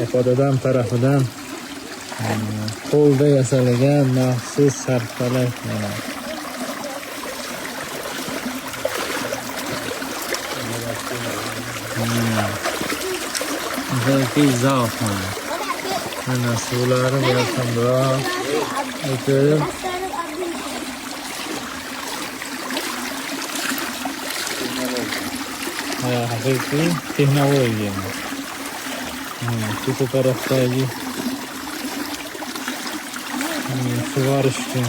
Efodadam tarafidan qo'lda yasalgan maxsus sharfalak. Haqiqiy zavq. Mana suvlari yaqinroq o'tib haqiqiy texnologiya. Shu tarafdagi sug'orish uchun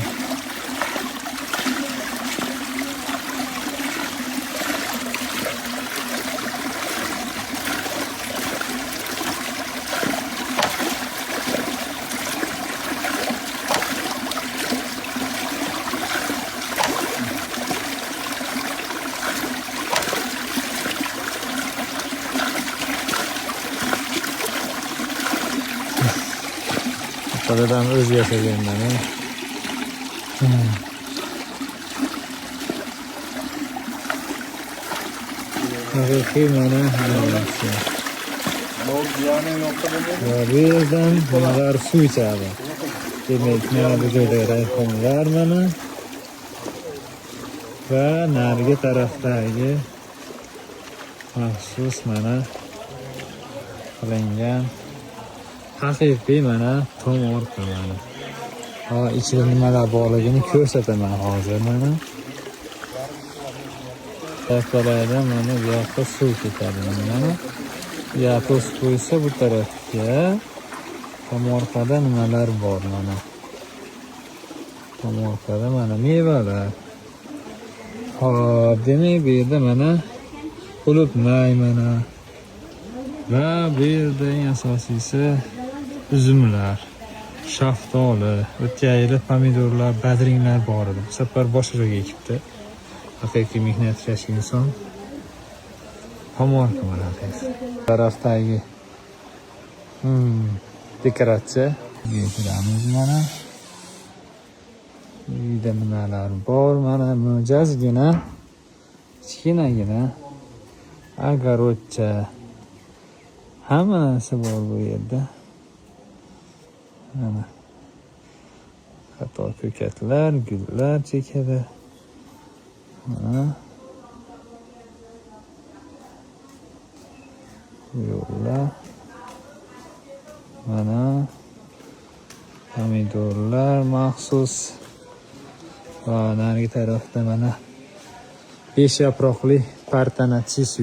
Dadam o'zi yasagandan. Haqiqiy mana bu yerdan bular suv ichadi. Demak, mana bu joyda rayhonlar mana va narigi tarafdagi maxsus mana qilingan haqiqiy mana tomorqa mana. Ichida nimalar borligini ko'rsataman hozir mana. Taraflardan mana bu yoqqa suv ketadi mana. Bu yoqqa suv qo'ysa bu tarafga tomorqada nimalar bor mana. Tomorqada mana mevalar. Hop, demak bu yerda mana qulupnay mana. Va bu yerda eng asosiysi uzumlar, shaftoli, o'tgan yili pomidorlar, badringlar bor edi. Bu safar boshqachaga ekibdi. Haqiqiy mehnatkash inson. Tomorqa mana haqiqiy. Tarafdagi dekoratsiya. Ko'ramiz mana. Uyda nimalar bor mana, mo'jazgina, kichkinagina agarodcha. Hamma narsa bor bu yerda. Mana qator ko'katlar, gullar chekadi. Mana yo'llar. Mana pomidorlar maxsus. Va narigi tarafda mana 5 yaproqli Partenopsis